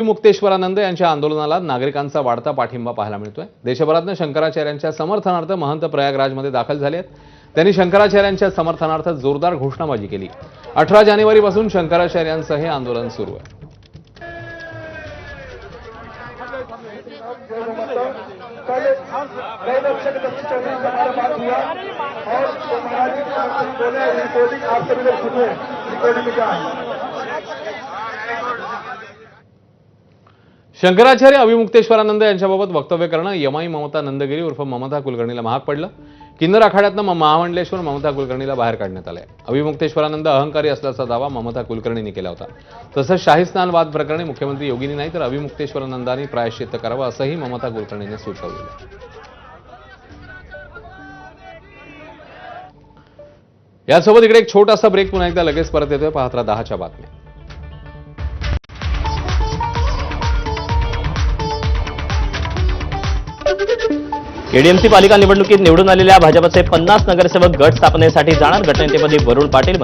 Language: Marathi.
मुक्तेश्वरानंद यांच्या आंदोलनाला नागरिकांचा वाढता पाठिंबा पाहायला मिळतोय। देशभरातून शंकराचार्यांच्या समर्थनार्थ महंत प्रयागराजमध्ये दाखल झाले आहेत। त्यांनी शंकराचार्यांच्या समर्थनार्थ जोरदार घोषणाबाजी केली। 18 जानेवारीपासून शंकराचार्यांचं हे आंदोलन सुरू आहे। शंकराचार्य अभिमुक्तेश्वरानंद यांच्याबाबत वक्तव्य करणं यमाई ममता नंदगिरी उर्फ ममता कुलकर्णीला महाग पडलं। किन्नर आखाड्यातनं महामंडलेश्वर ममता कुलकर्णीला बाहेर काढण्यात आलंय। अभिमुक्तेश्वरानंद अहंकारी असल्याचा दावा ममता कुलकर्णींनी केला होता। तसंच शाही स्नान वाद प्रकरणी मुख्यमंत्री योगींनी नाही तर अभिमुक्तेश्वरानंदांनी प्रायश्चित्त करावं असंही ममता कुलकर्णींनी सुचवलं। यासोबत इकडे एक छोटासा ब्रेक, पुन्हा एकदा लगेच परत येतोय। पाहत राहा 10च्या बातम्या। केडीएमसी पालिका निवडणुकीत निवडून आलेल्या भाजपचे 50 नगरसेवक गट स्थापनेसाठी जाणार। गटनेतेपदी वरुण पाटील,